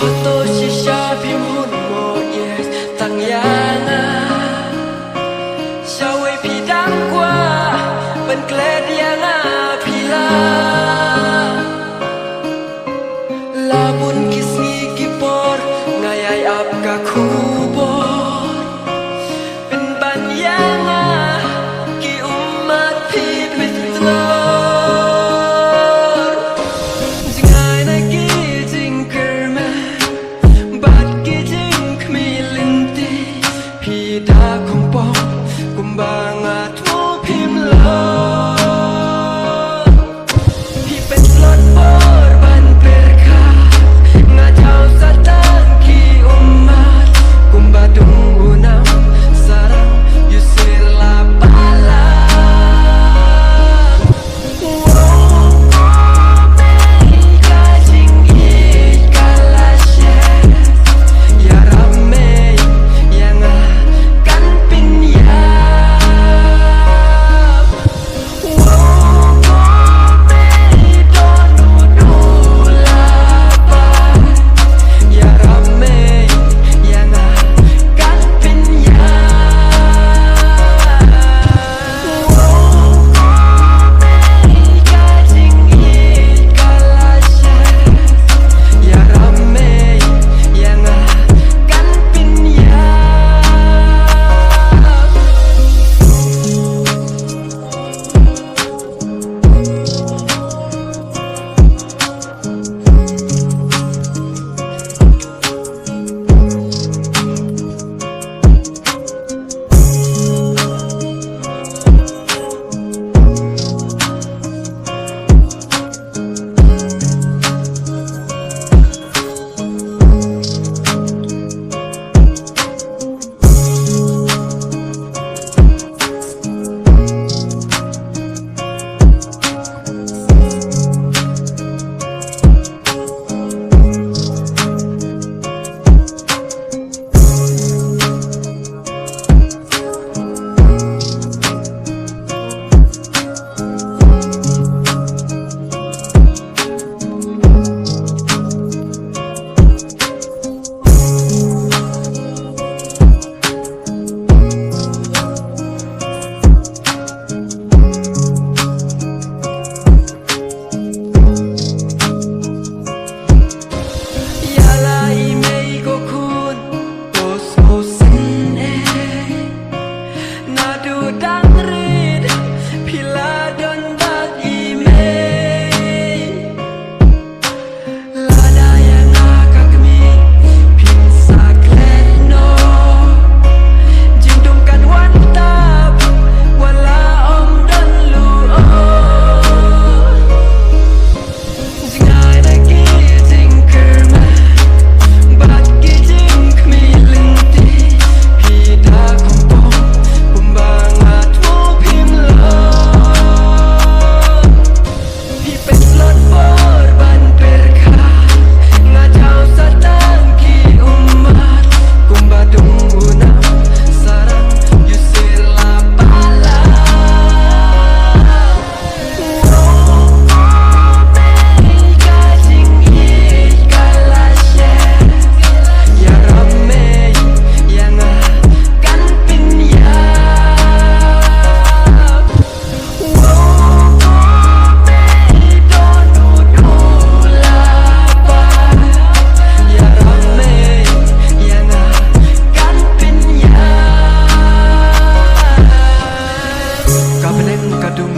foto shisha phim hôn mộ yes tặng yana sao ấy phi đáng qua bên kle diana pila labun kisni kipor ngayai ap ka kubor ben banyana ki umat phi bitlor jingai na ki jingkerma bat ki jing khmi linti phi da kompong kumbanga tu phim lo phi pen slot bor ban perka ngajau satan ki umat kumbadung unam sarang yusir la bala ka jing i kalashe ya rame yang akan pinya kadung